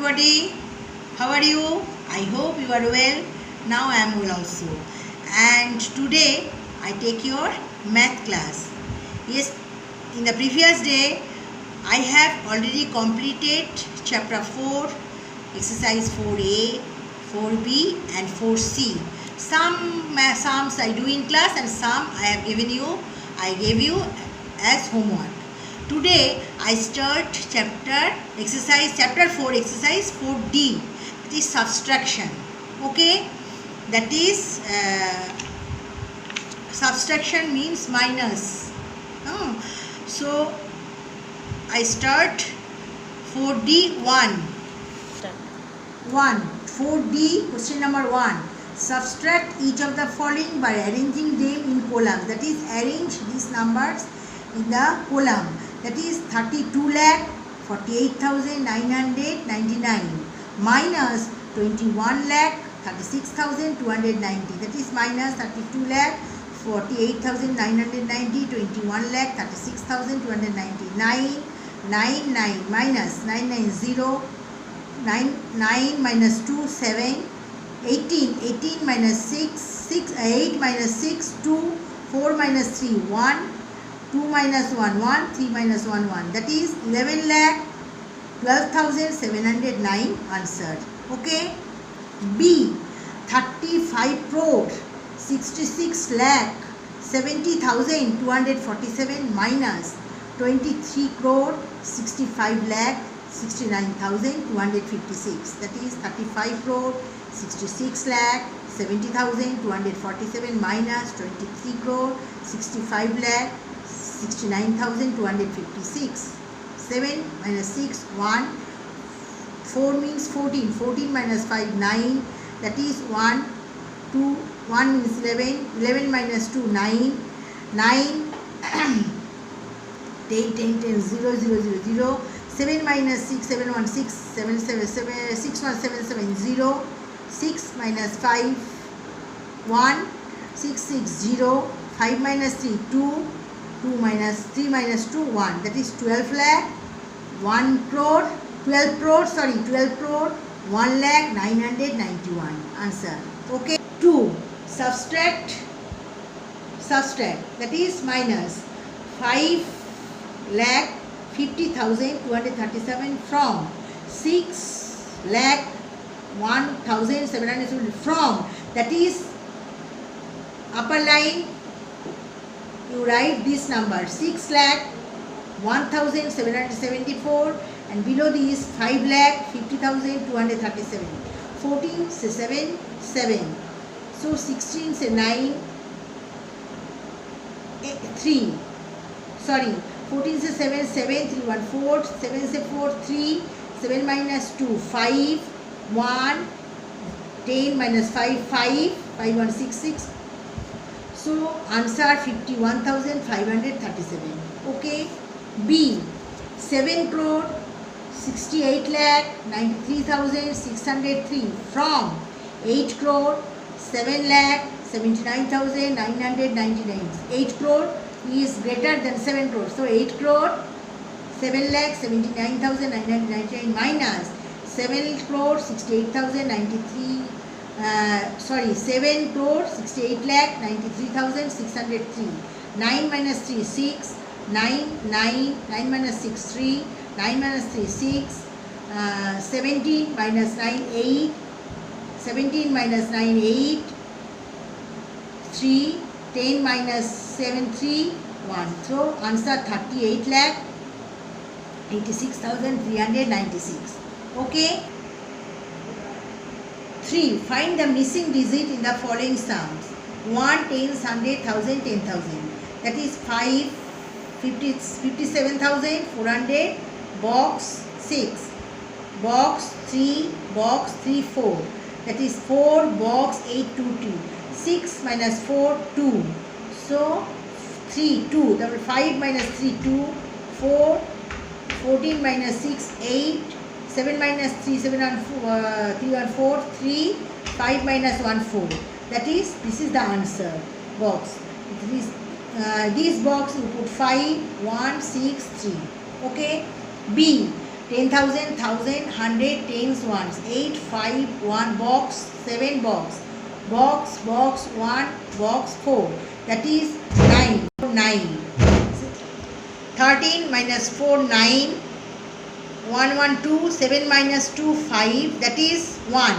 everybody. How are you? I hope you are well. Now I am well also. And today I take your math class. Yes, in the previous day I have already completed chapter 4, exercise 4A, 4B and 4C. Some sums I do in class and some I gave you as homework. Today I start chapter 4, exercise 4D, that is subtraction. Okay, that is subtraction means minus. So I start 4D 1. 4D, question number 1. Subtract each of the following by arranging them in columns. That is, arrange these numbers in the column. That is 32,48,999 minus 21,36,290. That is minus 32,48,990, 21,36,290. 9 minus 990, 9 minus 2 7, 18 minus 6 8 minus 6 2, 4 minus 3 1, 2 minus 1 1, 3 minus 1 1. That is 11,12,709 answered. Okay. B. 35 crore 66 lakh 70,247 minus 23 crore 65 lakh 69,256. That is 35 crore 66 lakh 70,247 minus 23 crore 65 lakh 69,256. 7 minus 6 1. 4 means 14. 14 minus 5 9. That is 1 2. 1 means 11. 11 minus 2 9. 9 10 0 0 0 0. 7 minus 6 7 1 6 7 7 7 6 1 7 7 0. 6 minus 5 1 6 6 0. 5 minus 3 2. 2 minus 3 minus 2 1. That is 12 lakh 1 crore 12 crore 1 lakh 991 answer. Okay. 2. Subtract, that is minus 5 lakh 50,237 from 6 lakh 1,770 from, that is upper line you write this number 6 lakh 1,774 and below this 5 lakh 50,237. 14 say 7 7. So 16 say 9 3. 14 say 7 7 3 1 4. 7 say 4 3. 7 minus 2 5 1. 10 minus 5 5. 5 1 6 6. So answer 51,537. Okay. B. 7 crore 68 lakh 93,603 from 8 crore 7 lakh 79,999. 8 crore is greater than 7 crore. So 8 crore 7 lakh 79,999 minus 7 crore 68,093. 7 crore 68 lakh 93,603. 9 minus 3 6. 9 minus 6 3. 9 minus 3 6. 17 minus 9 8. 17 minus 9 8. 3. 10 minus 7 3 1. So answer 38 lakh 86,396. Okay. 3. Find the missing digit in the following sums. 1 tens 100 1000 10,000. That is 5 57,400. Box 6. Box 3. Box 3 4. That is 4. Box 822. 6 minus 4 2. So 3 2. That will 5 minus 3 2. 4. 14 minus 6 8. 7 minus 3 7 and 3 and 4 3. 5 minus 1 4. That is, this is the answer box. This box you put 5 1 6 3. Okay. B. 10,000, 1,000, 100, tens, ones. 8, 5, 1, box, 7, box. Box, box, 1, box, 4. That is 9. 9. 13 minus 4, 9. 1, 1, 2. 7 minus 2, 5. That is 1.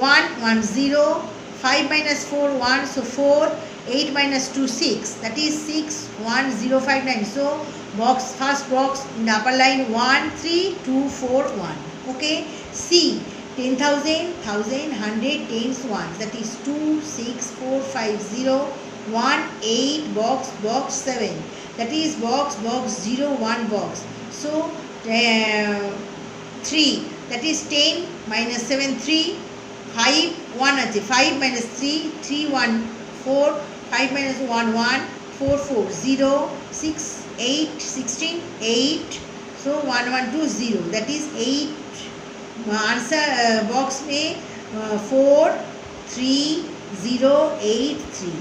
1, 1, 0. 5 minus 4, 1. So 4. 8 minus 2, 6. That is 6, 1, 0, 5, 9. So box, first box in the upper line 1, 3, 2, 4, 1. Okay. C. 10,000, 1,000, 100, tens, ones. That is 2, 6, 4, 5, 0, 1, 8, box, box, 7. That is box, box, 0, 1, box. So 3. That is 10 minus 7, 3. 5, 1, 5 minus 3, 3, 1, 4. 5 minus 1, 1. 4, 4, 0. 6, 8, 16, 8. So 1, 1, 2, 0. That is 8. Answer box में 4, 3, 0, 8, 3.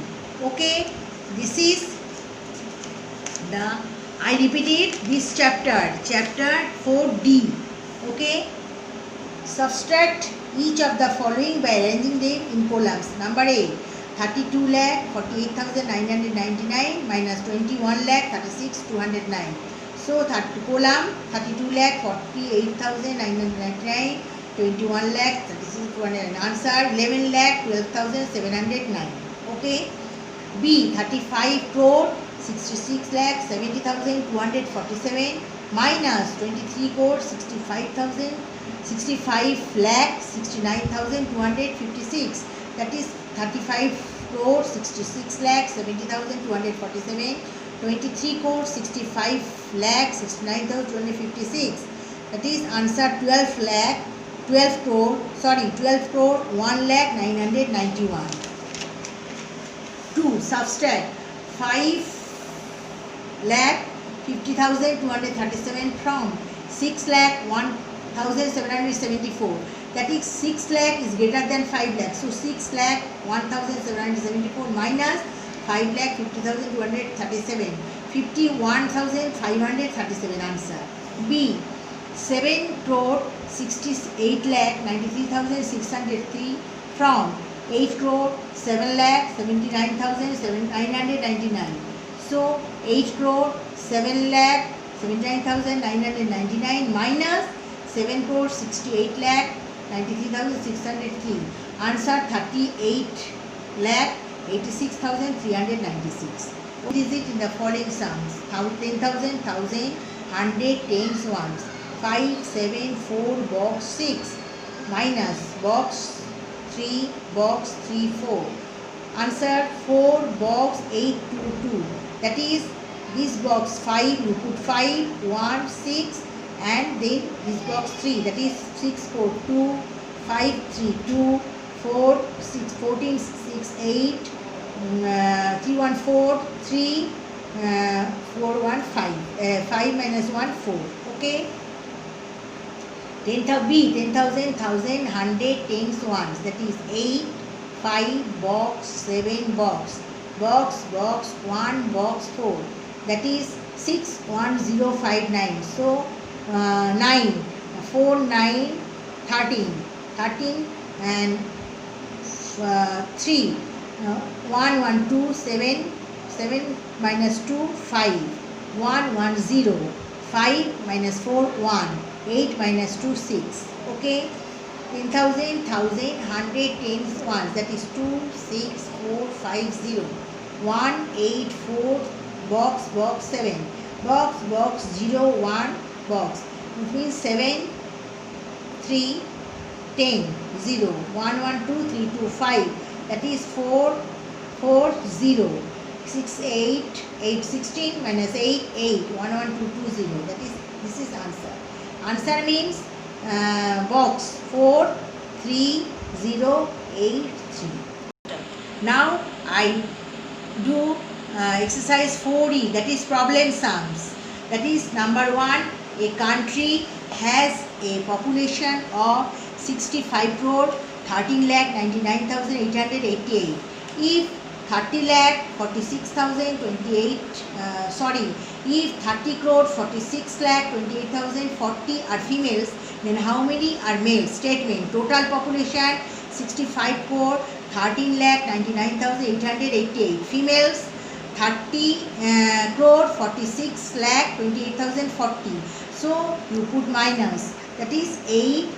Okay, this is the, I repeated this chapter 4D. Okay, subtract each of the following by arranging them in columns. Number A, 32 lakh 48,999 minus 21 lakh 36,209. So column 32 lakh 48,999, 21 lakh 36,209. Answer 11 lakh 12,709. Okay. B, 35 crore 66 lakh 70,247 minus 23 crore 65 lakh 69,256. That is 35 crore 66 lakh 70,247. 23 crore 65 lakh 69,256. That is answer 12 crore 1 lakh 991. 2. Subtract 5 lakh 50,237 from 6 lakh 1,774. That is 6 lakh is greater than 5 lakh. So 6 lakh 1,774 minus 5 lakh 50,237. 51,537 answer. B. 7 crore 68 lakh 93,603 from 8 crore 7 lakh 79,999. So 8 crore 7 lakh 79,999 minus 7 crore 68 lakh 93,603. Answer 38 lakh 86,396. What is it in the following sums? 10,000, 1,000, 100, tens, ones. 5, 7, 4, box 6 minus box 3, box 3, 4. Answer 4, box 8, 2, 2. That is this box 5, you put 5, 1, 6 and then this box 3. That is 6, 4, 2, 5, 3, 2, 4, 6, 14, 6, 8. 3, 1, 4, 3, 4, 1, 5. 5 minus 1, 4. Okay. 10,000, B, 10,000, 1,000, 100, tens, ones. That is 8, 5, box, 7, box. Box, box, 1, box, 4. That is 6, 1, 0, 5, 9. So 9, 4, 9, 13. 13 and 3. 1, 1, 2, 7, 7 minus 2, 5, 1, 1, 0, 5 minus 4, 1, 8 minus 2, 6. Okay, 10,000, 1,000, 100, tens, ones. That is 2, 6, 4, 5, 0, 1, 8, 4, box, box, 7, box, box, 0, 1, box. It means 7, 3, 10, 0, 1, 1, 2, 3, 2, 5. That is 4, 4, 0, 6, 8, 8, 16 minus 8, 8, 1, 1, 2, 2, 0. That is, this is answer. Answer means box 4, 3, 0, 8, 3. Now I do exercise 4E, that is problem sums. That is number 1, a country has a population of 65 crore 13 lakh 99,888. If 30 lakh 46,028, If 30 crore 46 lakh 28,040 are females, then how many are males? Statement. Total population 65 crore 13 lakh 99,888 females. 30 crore 46 lakh 28,040. So you put minus. That is 8,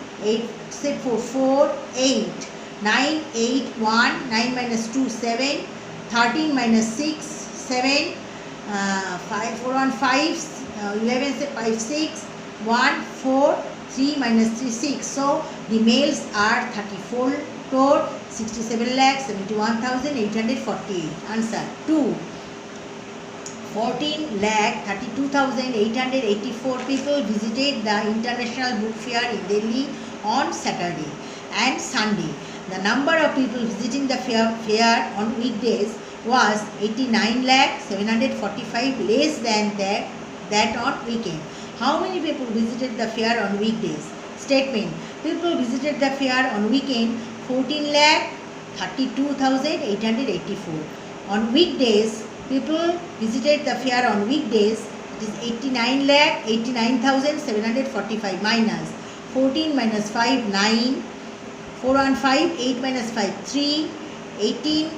4, 8. 9, 8, 1, 9 minus 2, 7, 13 minus 6, 7, 5, 4 on 5, 11, 5, 6, 1, 4, 3 minus 3, 6. So the males are 34 crore 67 lakh 71,848. Answer 2. 14 lakh 32,884 people visited the International Book Fair in Delhi on Saturday and Sunday. The number of people visiting the fair on weekdays was 89 lakh 745, less than that on weekend. How many people visited the fair on weekdays? Statement. People visited the fair on weekend 14 lakh 32,884. On weekdays, people visited the fair on weekdays, it is 89 lakh 89,745 minus 14 minus 5, 9, 4 on 5, 8 minus 5, 3, 18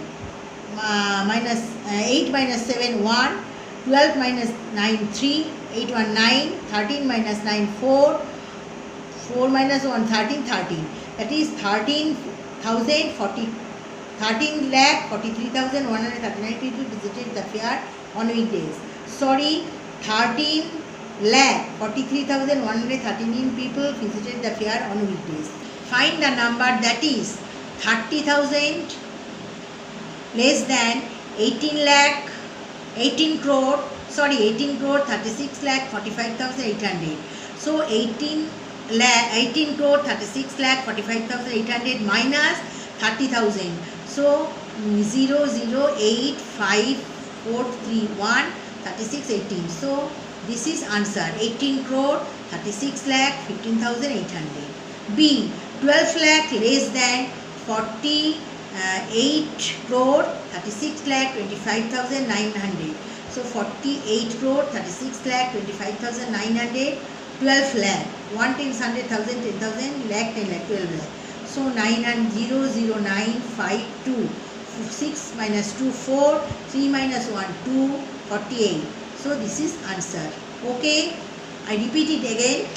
minus 8 minus 7, 1, 12 minus 9, 3, 8 1, 9, 13 minus 9, 4, 4 minus 1, 13, 13. That is 13 lakh 43,139 people visited the fair on weekdays. Sorry, 13 lakh 43,139 people visited the fair on weekdays. Find the number that is 30,000 less than 18 crore 36 lakh 45,800. So 18 crore 36 lakh 45,800 minus 30,000. So 0085431 36 18. So this is answer 18 crore 36 lakh 15,800. B. 12 lakh less than 48 crore 36 lakh 25,900. So 48 crore 36 lakh 25,900. 12 lakh 1 times 100,000 10,000 lakh 10 lakh 12 lakh. So 90952 6 minus 2 4 3 minus 1 2 48. So this is answer. Okay, I repeat it again.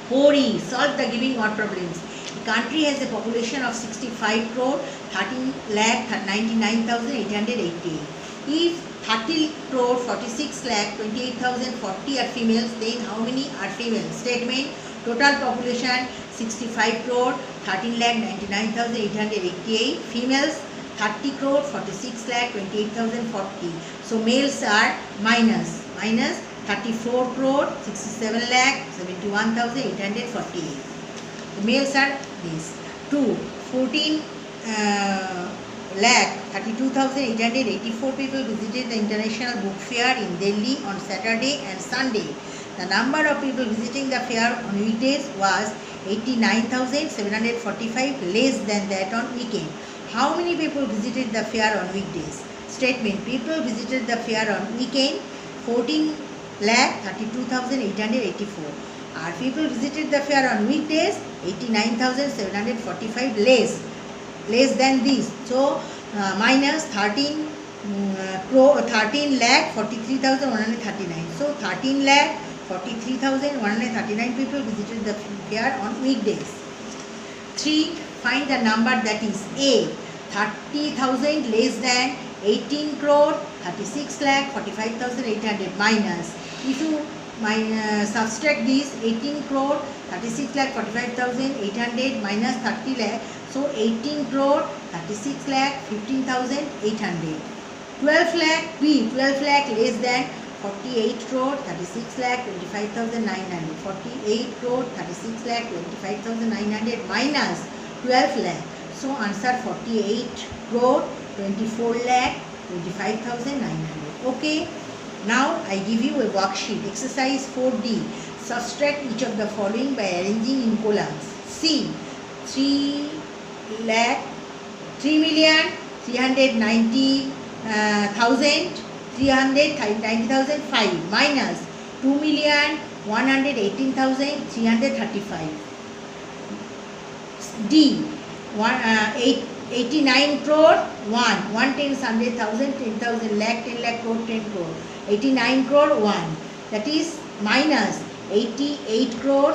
4E. Solve the giving odd problems. The country has a population of 65 crore 13 lakh 99,880. If 30 crore 46 lakh 28,040 are females, then how many are females? Statement. Total population 65 crore 13 lakh 99,888. Females 30 crore 46 lakh 28,040. So males are minus 34 crore 67 lakh 71,848. The males are this. 2. 14 lakh 32,884 people visited the International Book Fair in Delhi on Saturday and Sunday. The number of people visiting the fair on weekdays was 89,745, less than that on weekend. How many people visited the fair on weekdays? Statement. People visited the fair on weekend 14 lakh 32,884. Our people visited the fair on weekdays 89,745, less than this. So minus 13 lakh 43,139. So 13 lakh 43,139 people visited the fair on weekdays. 3. Find the number that is A. 30,000 less than 18 crore 36 lakh 45,800 minus. If you subtract this 18 crore 36 lakh 45,800 minus 30 lakh. So 18 crore 36 lakh 15,800. 12 lakh B. 12 lakh less than 48 crore 36 lakh 25,900. 48 crore 36 lakh 25,900 minus 12 lakh. So answer 48 crore 24 lakh 25,900. Okay. Now I give you a worksheet. Exercise 4D. Subtract each of the following by arranging in columns. C. 3,390,390 390,005 minus 2,118,335. D 89 crore 1 tens 100,000 10,000 lakh 10 lakh crore 10 crore 89 crore 1, that is minus 88 crore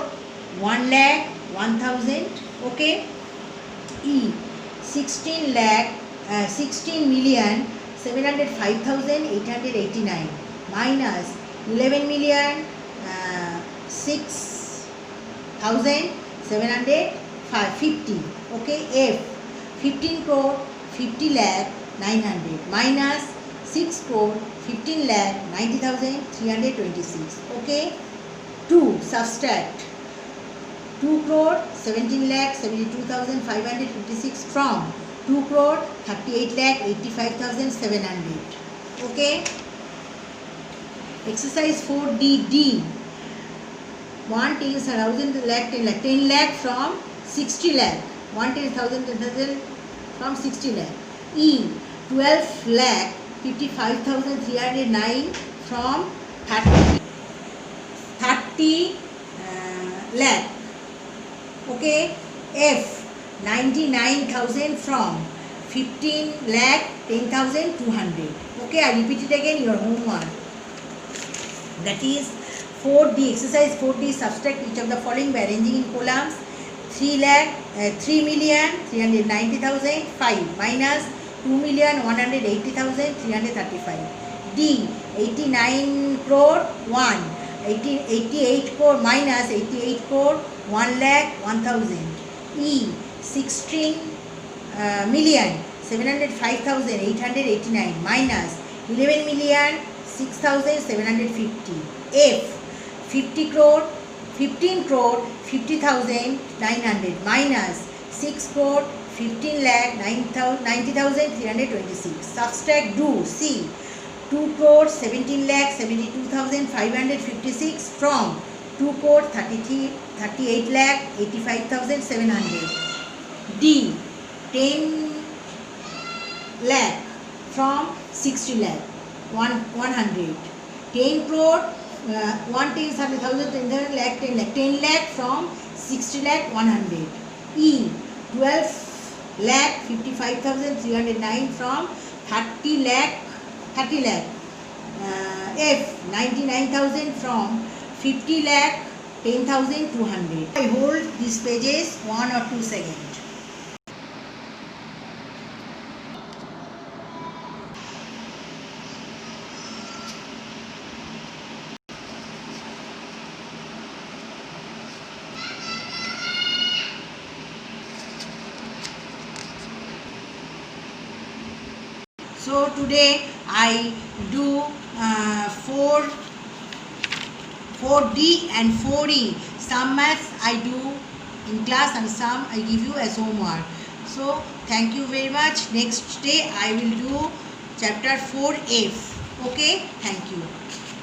1 lakh 1,000. Okay. E 16,705,889 minus 11,006,750. Okay. F 15 crore 50 lakh 900 minus 6 crore 15 lakh 90,326. Okay. 2 subtract 2 crore 17 lakh 72,556 from 2 crore 38 lakh 85,700. Okay. Exercise 4D D 1 tens 1,000 lakh 10 lakh 10 lakh from 60 lakh 1 tens 1,000 10,000 from 60 lakh. E 12 lakh 55,309 from 30 lakh. Okay. F 99,000 from 15 lakh 10,200. Okay, I repeat it again, your homework. That is 4D, exercise 4D, subtract each of the following by arranging in columns. 3,390,000 5 minus 2,180,335. D 89 crore 1 88 crore minus 88 crore 1 lakh 1,000. E 16,705,889 minus 11,006,750. F 15 crore 50,900 minus 6 crore 15 lakh 90,326. Subtract. Do. C 2 crore 17 lakh 72,556 from 2 crore 38 lakh 85,700. D 10 lakh from 60 lakh 100. 10 crore 1 tens 100,000 10 lakh 10 lakh 10 lakh from 60 lakh 100. E 12 lakh 55,309 from 30 lakh. F 99,000 from 50 lakh 10,200. I hold these pages 1 or 2 seconds. So today I do 4D and 4E. Some maths I do in class and some I give you as homework. So thank you very much. Next day I will do chapter 4F. Okay, thank you.